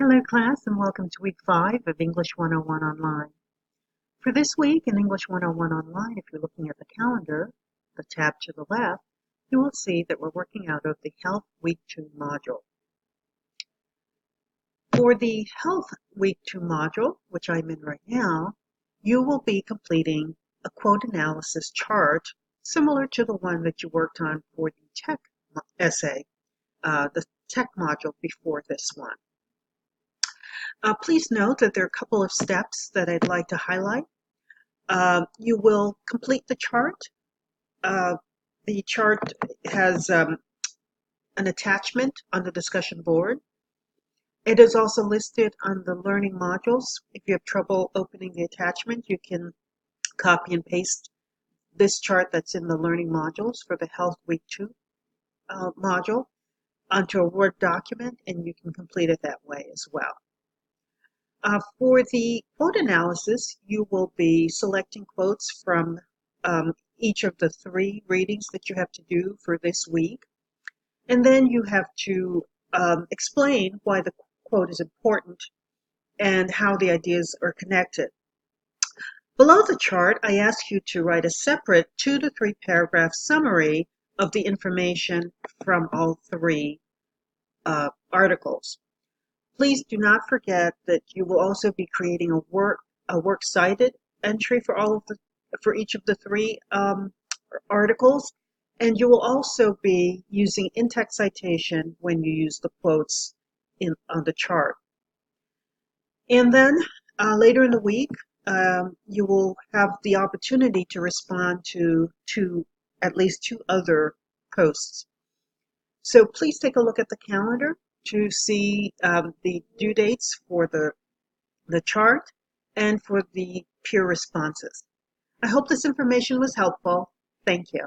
Hello class and welcome to week 5 of English 101 Online. For this week in English 101 Online, if you're looking at the calendar, the tab to the left, you will see that we're working out of the Health Week 2 module. For the Health Week 2 module, which I'm in right now, you will be completing a quote analysis chart similar to the one that you worked on for the tech essay, the tech module before this one. Please note that there are a couple of steps that I'd like to highlight. You will complete the chart. The chart has an attachment on the discussion board. It is also listed on the learning modules. If you have trouble opening the attachment, you can copy and paste this chart that's in the learning modules for the Health Week 2 module onto a Word document, and you can complete it that way as well. For the quote analysis, you will be selecting quotes from each of the 3 readings that you have to do for this week. And then you have to explain why the quote is important and how the ideas are connected. Below the chart, I ask you to write a separate 2 to 3 paragraph summary of the information from all 3 articles. Please do not forget that you will also be creating a works cited entry for each of the 3 articles, and you will also be using in-text citation when you use the quotes on the chart. And then later in the week, you will have the opportunity to respond to at least 2 other posts. So please take a look at the calendar to see the due dates for the chart and for the peer responses. I hope this information was helpful. Thank you.